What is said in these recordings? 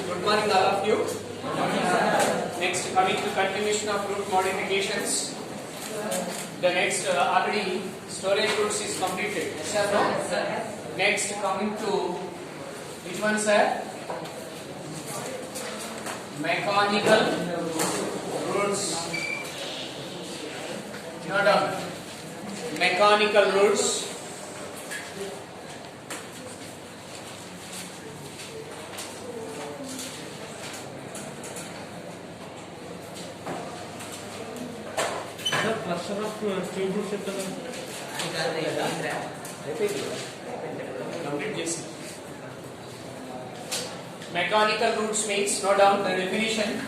Good morning, all of you. Next, coming to continuation of root modifications. The next already storage roots is completed. Yes or no? Next, coming to which one, sir? Mechanical roots. Note down. Mechanical roots. Cluster of street roots Mechanical roots means, note down the definition.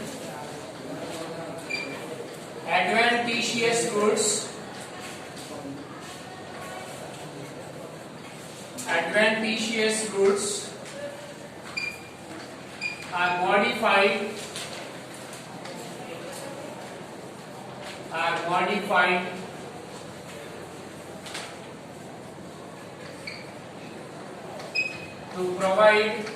Adventitious roots. Adventitious roots are modified to provide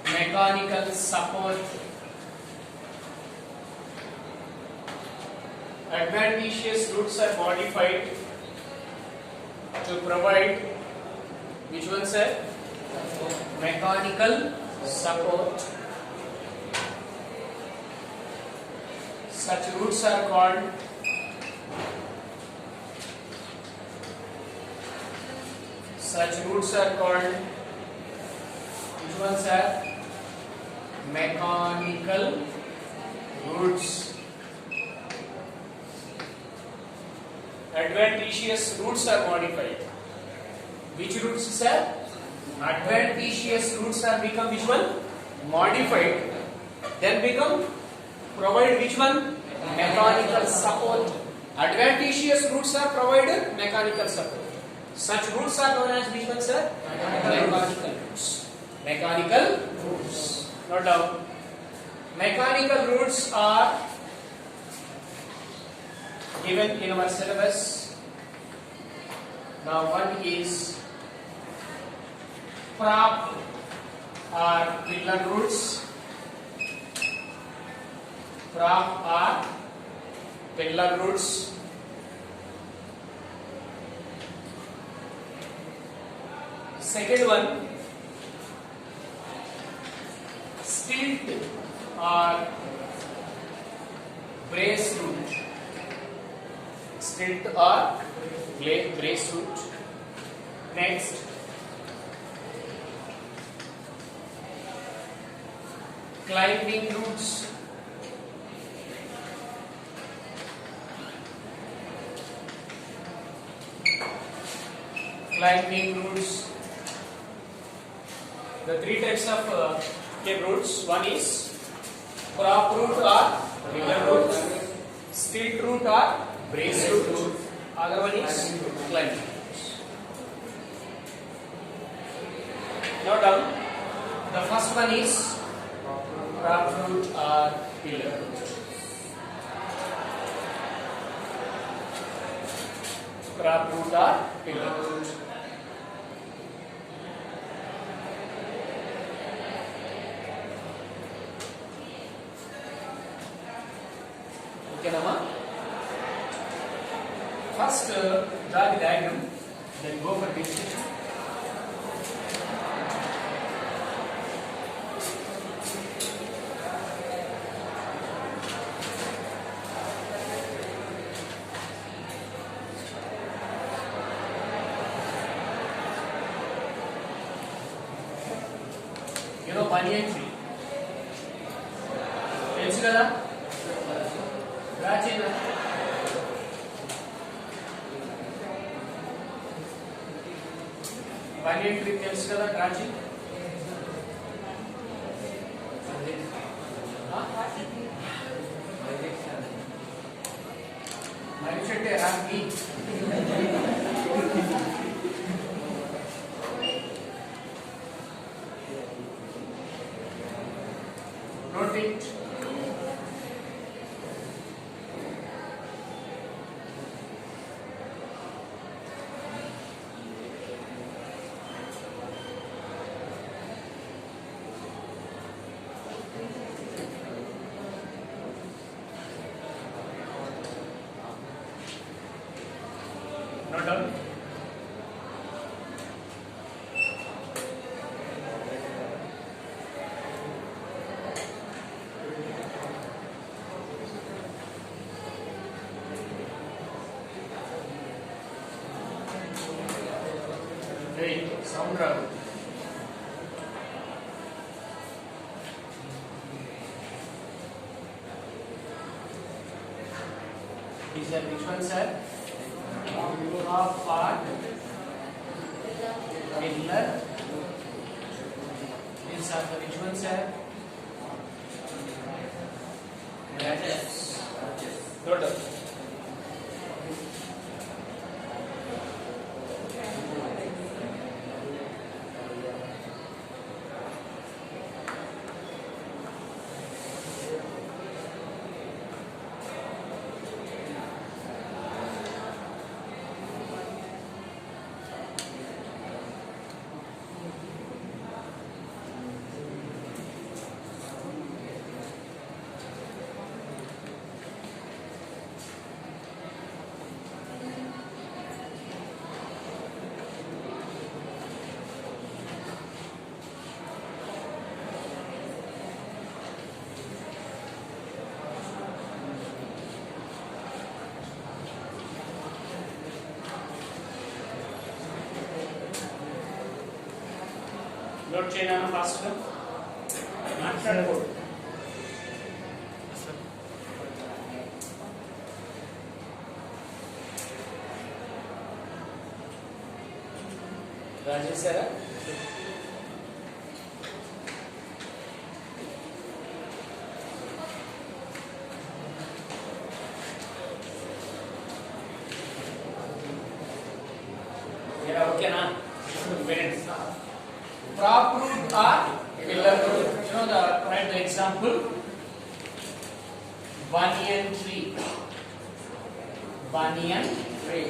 mechanical support. Adventitious roots are modified to provide which one, sir? Mechanical support. Such roots are called which ones are mechanical roots. Adventitious roots are modified. Which roots, sir? Adventitious roots are become which one? Modified. Then become provide which one? Mechanical support. Adventitious roots are provided mechanical support. Such roots are known as which one, sir? Mechanical roots. Mechanical roots. Note down. Mechanical roots are given in our syllabus. Now one is prop or pillar roots. Prop or pillar roots. Second one, stilt or brace root. Stilt or brace root. Next, climbing roots. Climbing roots. The three types of roots. One is prop root or pillar root, stilt root or brace root. Other one is climbing roots. Note down. The first one is prop root or pillar root. Prop root or pillar root. Okay, Nama. First, draw the diagram, then go for discussion. You know banyan tree. Telsu kada? Rajina. Banyan tree telsu kada, Raji? Manishette Ragi. Note it. sound రాదు. These are which ones, sir? Half part, pillar. These are the which ones, sir? Branches. Total. Note చేయనా fast గా మాట్లాడకూడదు. రాజేశారా? ఓకేనా? Prop root or pillar root. You know write the example. Banyan tree. Banyan tree.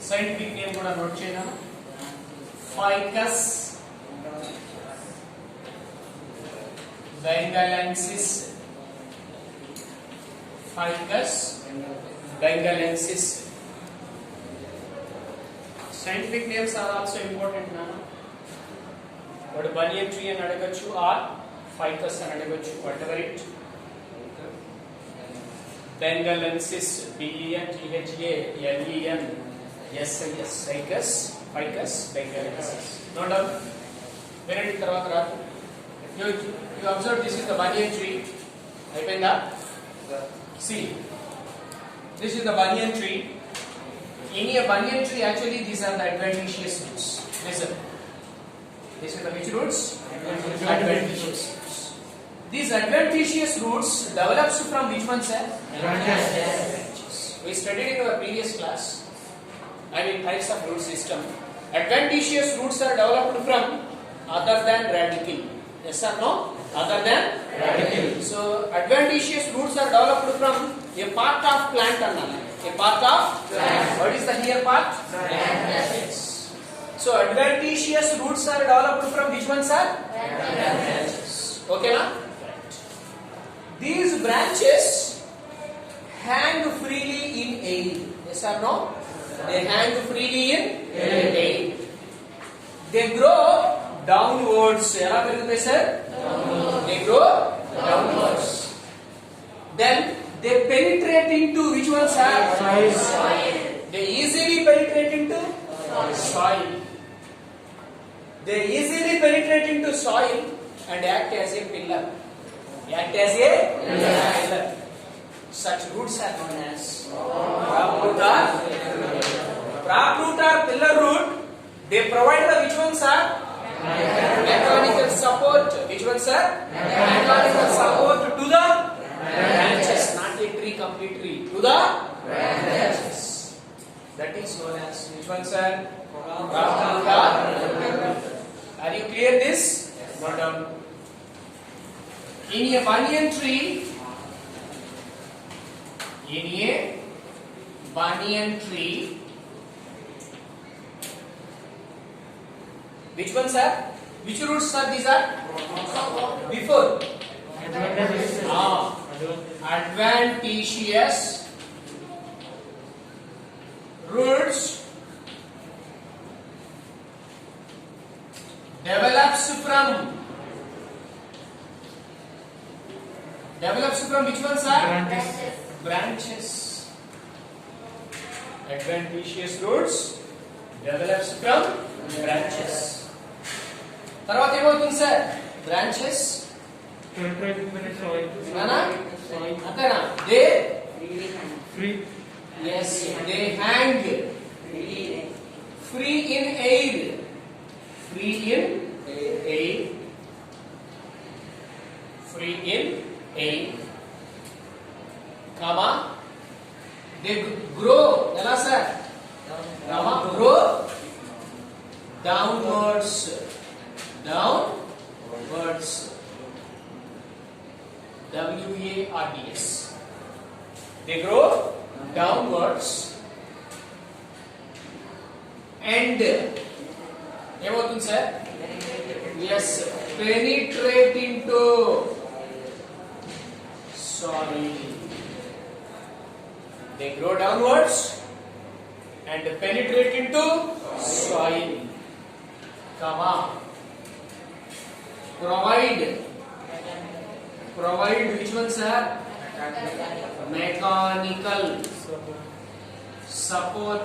Scientific name kuda note cheyna. Ficus bengalensis. Ficus bengalensis. Scientific names are also important now. But banyan tree and adagachu or ficus and adagachu, whatever it. Bengalensis, BENGALENSIS, ficus bengalensis. No doubt. Very tarvata you observe this is the banyan tree. Ayipinda? See, this is the banyan tree. In a banyan tree, actually these are the adventitious roots. Listen. These are the which roots? Adventitious roots. These adventitious roots develops from which one, sir? Branches. We studied in our previous class. Types of root system. Adventitious roots are developed from other than radicle. Yes or no? Other than radicle. So adventitious roots are developed from a part of plant. A part of plant. What is the here part? Branches. So adventitious roots are developed from which one, sir? Branches. Okay, na? These branches hang freely in air. Yes or no? They hang freely in air. They grow downwards. Ela perugutay, sir? They grow downwards. Then they penetrate into which one, sir? Soil. They easily penetrate into soil. They easily penetrate into soil and act as a pillar. Act as a pillar. Such roots are known as prop root or pillar root. They provide the which ones are? Mechanical support. Which ones are? Mechanical support to the branches, not a tree, complete tree. To the branches. That is known as which one, sir? Are you clear this? Note down. In a banyan tree, which ones are? Which roots are these are? Before. Adventitious roots develops from which ones are? Branches. Adventitious roots develops from branches. తర్వాత ఏమవుతుంది sir? branches penetrating the soil. అనా అంతేనా? they Free. yes they hang free in air, free in air, free in air, comma they grow ఎలా sir? comma grow downwards, downwards, W-A-R-D-S. They grow downwards and ఏమవుతుంది sir? yes penetrate into soil. They grow downwards and penetrate into soil, comma provide which one sir? mechanical support,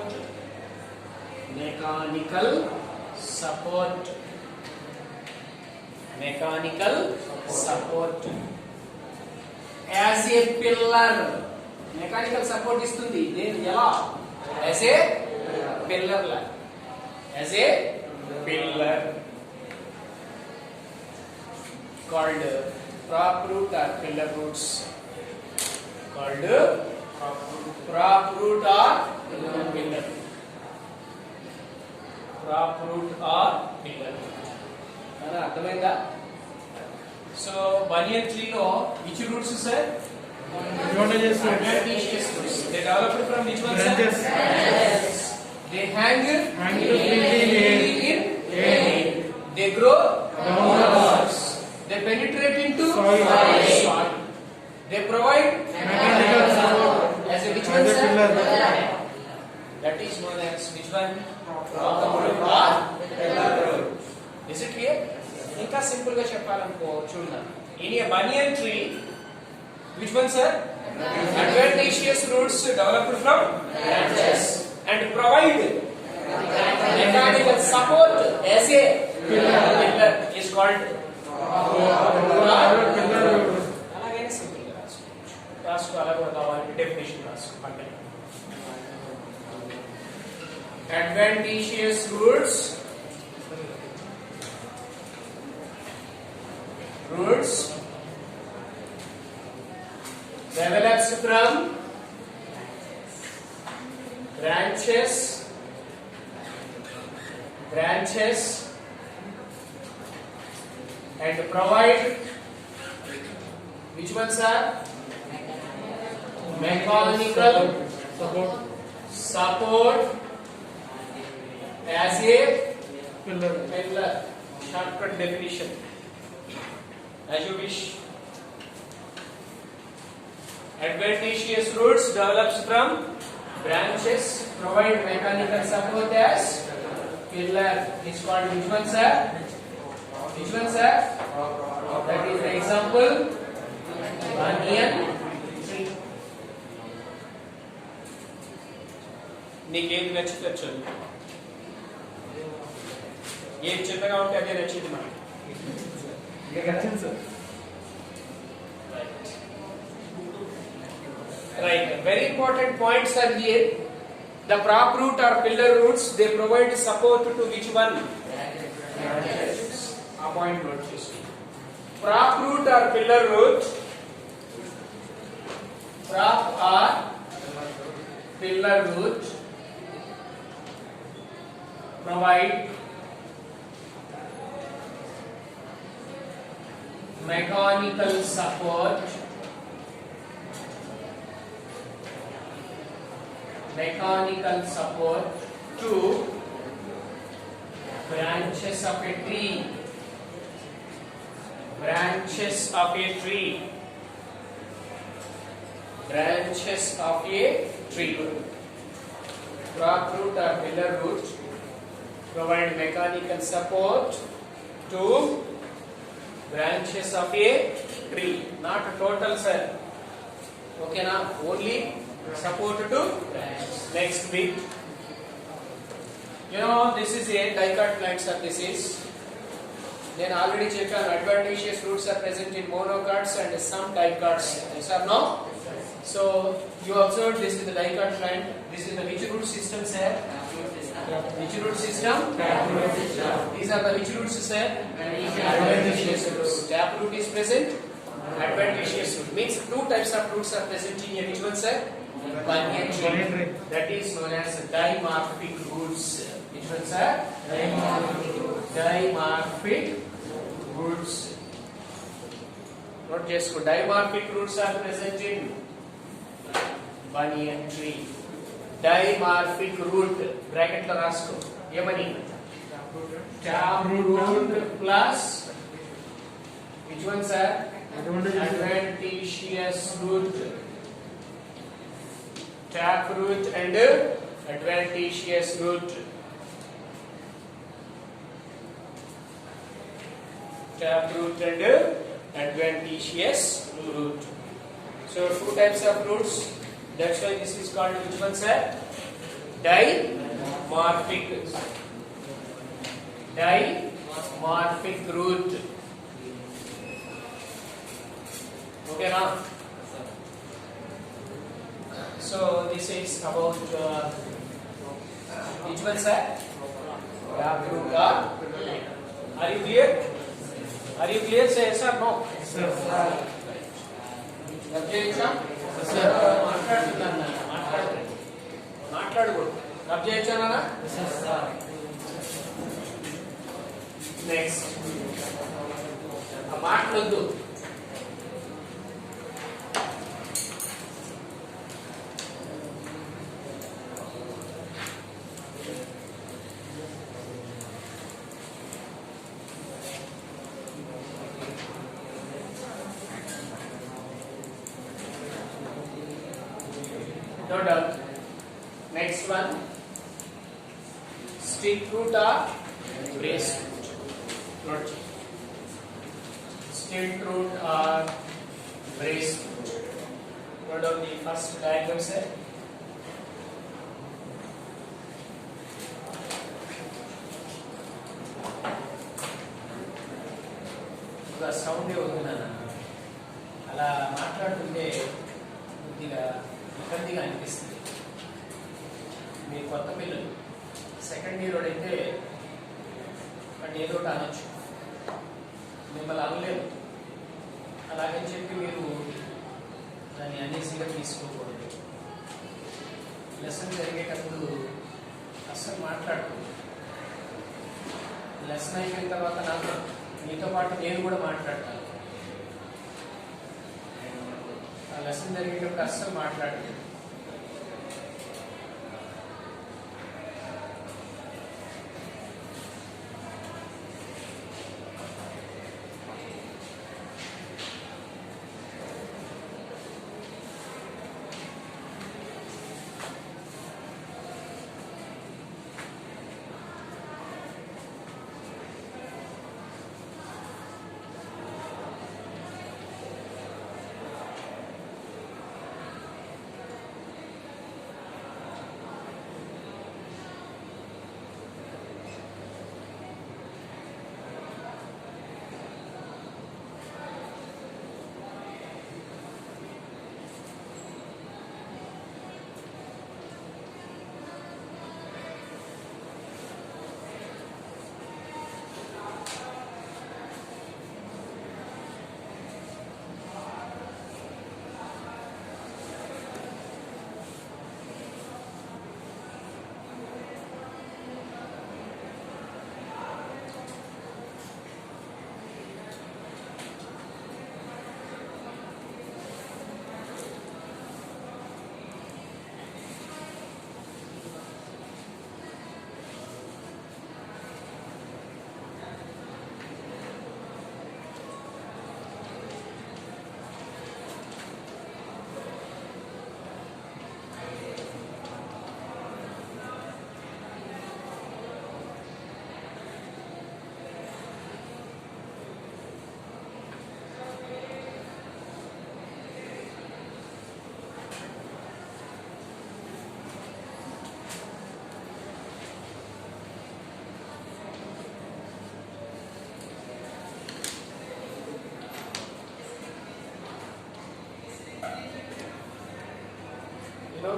mechanical support, mechanical support as a pillar. mechanical support ఇస్తుంది దేని ఎలా? as a pillar la, as a pillar called prop root or pillar roots, called prop root or pillar, prop root or pillar. అలా అర్థమైందా? So బనియన్ tree లో which roots sir? Advantages. adventitious roots. They developed from which one sir? Branches. They hang freely in air. They grow Downwards. They penetrate into Soil. They provide Mechanical support as a which as one a sir? pillar. That is known as which one? Or pillar. Is it clear? ఇంకా simple గా చెప్పాలనుకో చూడండి. In a banyan tree, which one sir? adventitious roots developed from branches and provide mechanical support as a pillar is called అలాగే simple గా రాసుకో అలాగే కావాలి definition రాసుకో అంటే adventitious roots develops from branches and provide which ones are? mechanical support as a pillar. Shortcut definition as you wish. Adventitious roots develops from branches, provide mechanical support as pillar. Is called which one sir? Which one sir? That is the example banyan tree. నీకేది నచ్చితే చదువు, ఏది చిన్నగా ఉంటే అదే నచ్చింది మనకి. Right. Very important points are here. The prop root or pillar roots, they provide support to which one? A point note chesi. Prop root or pillar root, prop or pillar root provide mechanical support to branches of a tree. Branches of a tree. Prop root or pillar root provide mechanical support to branches of a tree. Not a total sir. Okay na? Only support to branches. Next bit. You know, this is a dicot plant sir. This is. Then already checked on adventitious roots are present in monocots and some dicots. Yes or no? So you observed this is the dicot plant. This is the which root system sir? Which root system? These are the which roots sir? Adventitious roots. Taproot is present. Adventitious root means two types of roots are present in here. Which one sir? Banyan tree. That is known as dimorphic roots. Which one sir? Dimorphic roots. Not just good. Dimorphic roots are present in banyan tree. Dimorphic root bracket lo rasko emani taproot plus which one sir? Adventitious root. Taproot and adventitious root. Taproot and adventitious root. So two types of roots. That's why this is called which one sir? Dimorphic. Dimorphic root. Okay now. So this is about which one sir? Taproot. Are you clear? Are you clear? Say yes or no? Sir. మాట్లాడకూడదు rub చేయొచ్చానా next ఆ మాట్లాడొద్దు No doubt. Next one. Stick root or brace root? Not stick root or brace root. No doubt the first diagram set. The sound అలా మాట్లాడుతుంటే కొద్దిగా ఇబ్బందిగా అనిపిస్తుంది. మీ కొత్త పిల్లలు సెకండ్ ఇయర్ అయితే వాడిని ఏదో ఒకటి అనొచ్చు, మిమ్మల్ని అనలేదు. అలాగని చెప్పి మీరు దాన్ని అనేసిగా తీసుకోకూడదు. లెసన్ జరిగేటప్పుడు అస్సలు మాట్లాడకూడదు. లెసన్ అయిపోయిన తర్వాత నాకు మీతో పాటు నేను కూడా మాట్లాడతాను. ఆ లెసన్ జరిగేటప్పుడు అస్సలు మాట్లాడలేదు.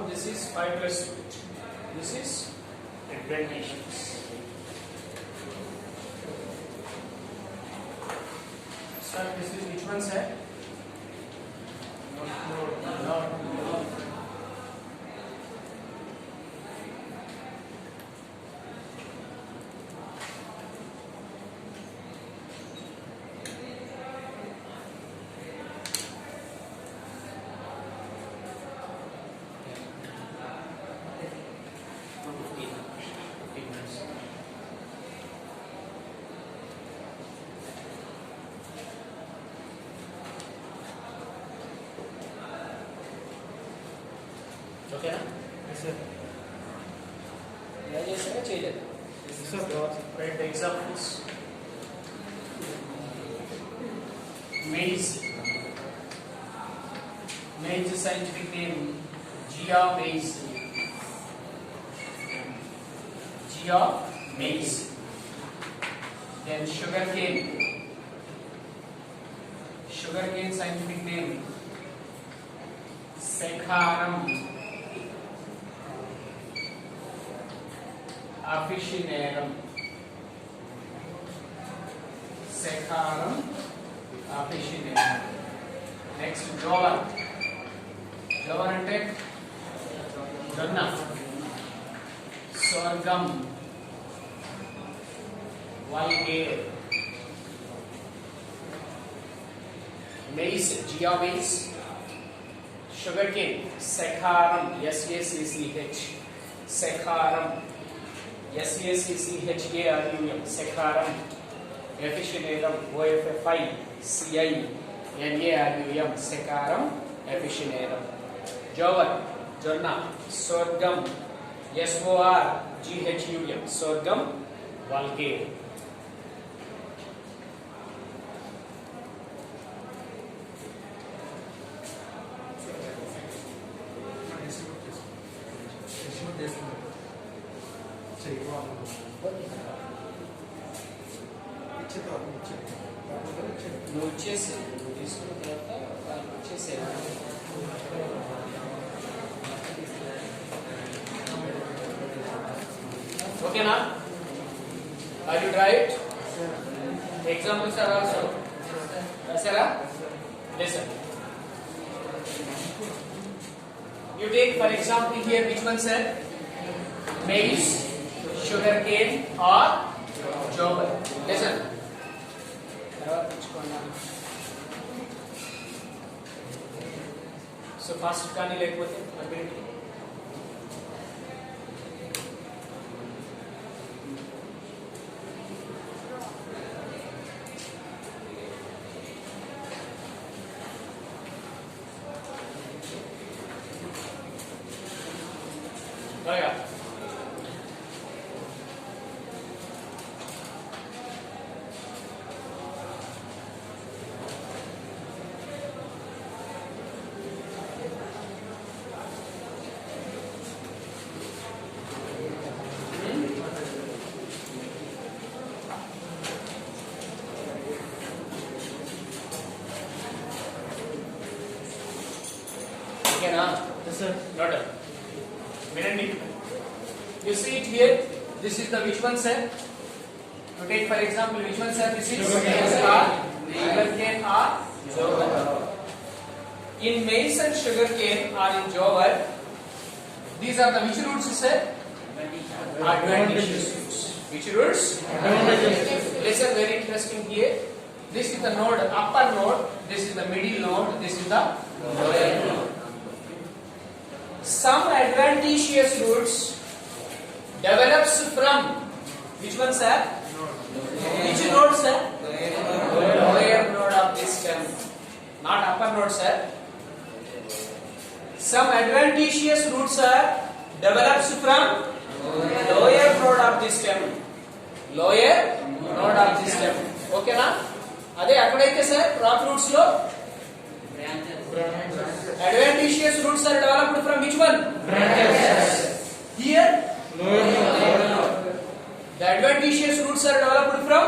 this is 5 plus root. This is adventitious. Sir, this is which one, sir? No. Okay, na? Yes, sir. Yeah, yes, sir. Change. Sir. Write the examples. Maize. Maize scientific name Gia maize. Gia maize. Then sugarcane. Sugarcane scientific name Secarum officinarum. Secarum officinarum. Next, jowar. Jowar ante jonna. Sorghum. Vulgare. Maize, Gia maize. Sugarcane, Secarum, S-A-C-C-H, Secarum, S-A-C-C-H-A-R-U-M, Secarum, Officinarum, O-F-F-I-C-I-N-A-R-U-M, Secarum, Officinarum. Jowar, Jonna, Sorghum, S-O-R-G-H-U-M, Sorghum, Vulgare. నువ్వు ఇచ్చేసి నువ్వు తీసుకున్న తర్వాత వాళ్ళు ఇచ్చేసేయాలి. ఓకేనా? Are you try it? Examples are also. Rasera? Listen. You take for example here which one, sir? Maize, sugarcane or jowar. Listen. So fast కానీ లేకపోతే ability. Yeah. Okay, na? Yes, sir. Noted. Vinendi. You see it here. This is the which one, sir? To take for example, which one, sir? This is sugarcane or jowar. In maize and sugarcane or in jowar, these are the which roots, sir? Adventitious roots. Which roots? Adventitious. Listen, very interesting here. This is the node, upper node. This is the middle node. This is the lower node. Some adventitious roots develops from which one, sir? Which node, sir? Lower node of this stem, not upper node, sir. Some adventitious roots, sir, develops from lower node of this stem. Lower node of this stem. Okay, na? అదే అక్కడైతే sir crop roots లో adventitious roots are developed from which one? Branches. Here, Lower. the adventitious roots are developed from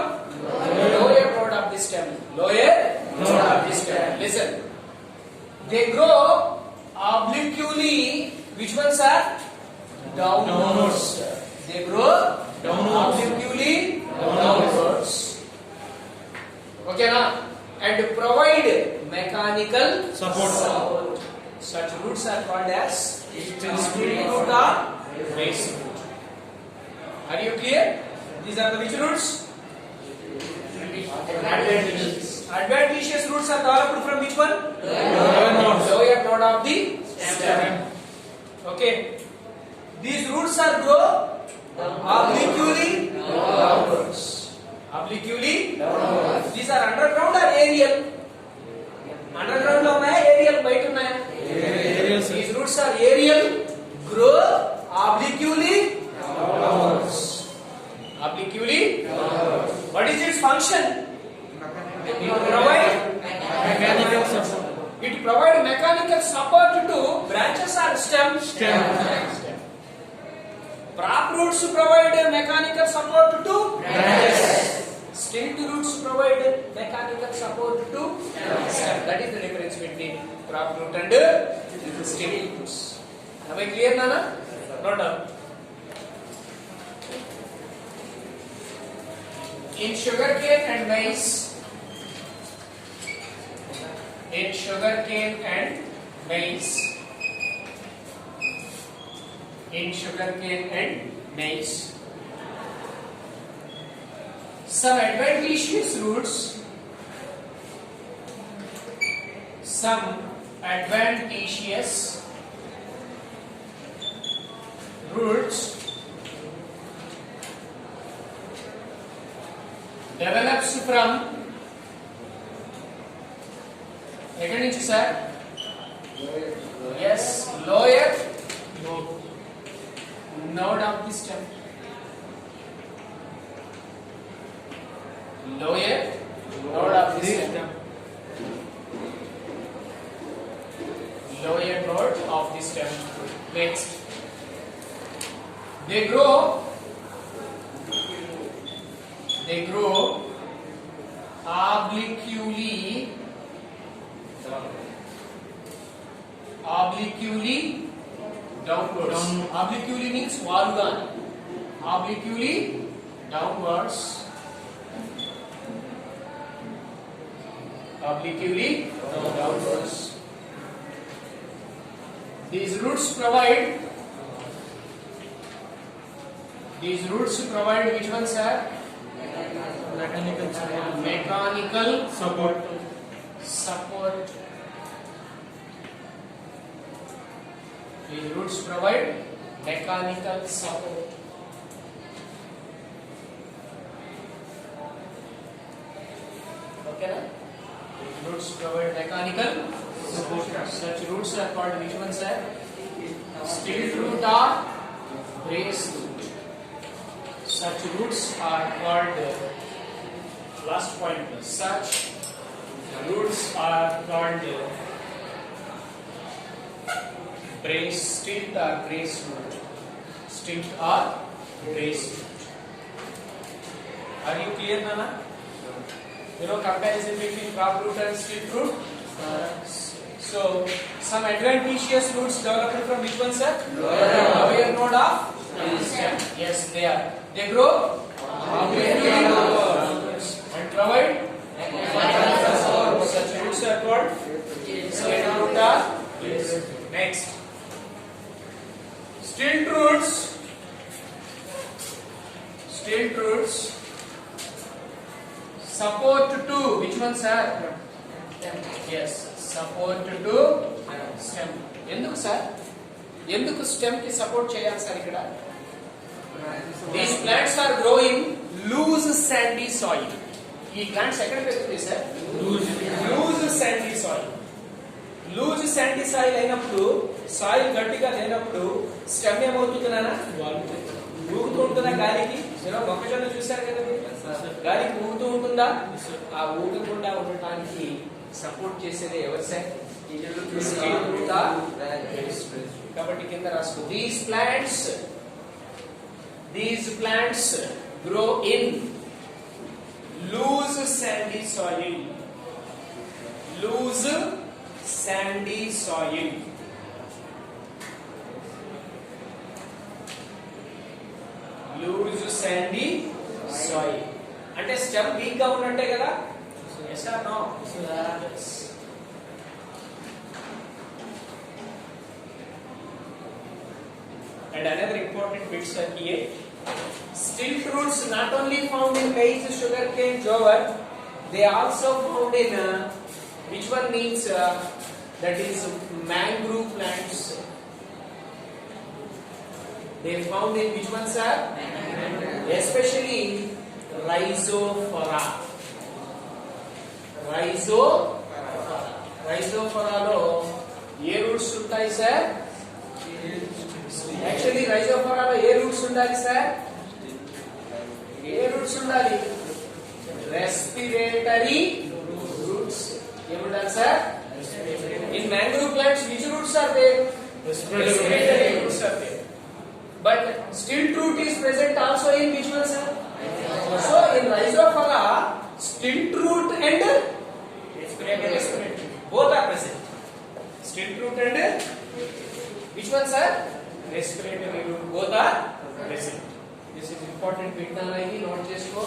lower node of the stem. Lower node of the stem. Listen, they grow obliquely Which ones are downwards? They grow Downwards. obliquely downwards. Okay na? And provide mechanical Support. Such roots are called as still root or base root. Are you clear? These are the which roots? Adventitious roots are developed from which one? Lower node of the stem. Okay. These roots are grow obliquely downwards. Obliquely downwards. These are underground or aerial? Underground lo unnaya, aerial bite unnaya? Aerial, sir. These roots are aerial, grow obliquely downwards. Obliquely downwards. What is its function? It provide Mechanical support. It provide mechanical support to branches or stem. Stem. Prop roots provide mechanical support to Branches. stilt roots provide mechanical support to stem. That is the difference between prop root and stilt roots. Am I clear, Nana? Note down. In sugarcane and maize, in sugarcane and maize, in sugarcane and maize, some adventitious roots, some adventitious roots develops from ఎక్కడి నుంచి sir? Yes, lower node of the stem. Lower node of the stem. Lower node of the stem. Next, they grow obliquely downwards. Obliquely means valuga. Obliquely downwards. Obliquely downwards. These roots provide which ones are? Mechanical support. Mechanical Support. support. These roots provide mechanical support. Okay, na? These roots provide mechanical support. Such roots are called which ones, sir? Stilt root or brace root. Such roots are called, last point, such roots are called brace, stilt or brace root. Stilt or brace root. Are you clear, Nana? You know comparison between prop root and stilt root? So, some adventitious roots developed from which one, sir? Lower node of stem. Yes, they are. They grow obliquely downwards and provide mechanical support. Such roots are called stilt root or brace root. Next, stilt roots support to which one, sir? Yes, support to stem. ఎందుకు sir? ఎందుకు stem కి support చేయాలి sir ఇక్కడ? These plants are growing loose sandy soil. ఈ plants ఎక్కడ పెరుగుతాయి sir? Loose sandy soil. Loose sandy soil అయినప్పుడు, soil గట్టిగా లేనప్పుడు స్టెమ్ ఏమవుతుందనా? ఊగుతూ ఉంటుందా గాలికి? మొక్కజొన్న చూశారు కదా మీరు? గాలికి ఊగుతూ ఉంటుందా? ఆ ఊగకుండా ఉండటానికి సపోర్ట్ చేసేది ఎవరు సార్? కాబట్టి కింద రాసుకో. These plants grow in loose sandy soil. Loose sandy soil. sandy soil. అంటే స్టెమ్ వీక్ గా ఉన్నట్టే కదా? yes or no? yes. And another important bit sir here, stilt roots not only found in maize, sugarcane, jowar, they also found in which one means that is mangrove plants. They found in which one sir? Especially rhizophora. Rhizophora lo A roots ఉంటాయి sir? Actually rhizophora లో ఏ roots ఉండాలి sir? ఏ roots ఉండాలి? Respiratory roots. ఏముండాలి sir? In mangrove plants which roots are there? Respiratory roots are there. But stilt root is present also in which one sir? So in rhizophora, stilt root and respiratory both are present. Stilt root and which one sir? Respiratory root both are present. This is important bit nalagi note chesko.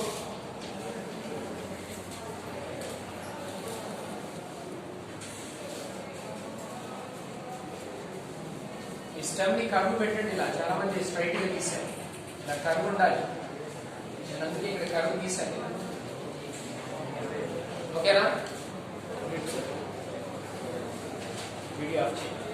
ఈ stem ని curve పెట్టండి. ఇలా చాలా మంది straight గా గీశారు. ఇలా curve ఉండాలి. నేను అందుకే ఇక్కడ కర్వ్ గీశాను. ఓకేనా? వీడియో ఆఫ్ చేయండి.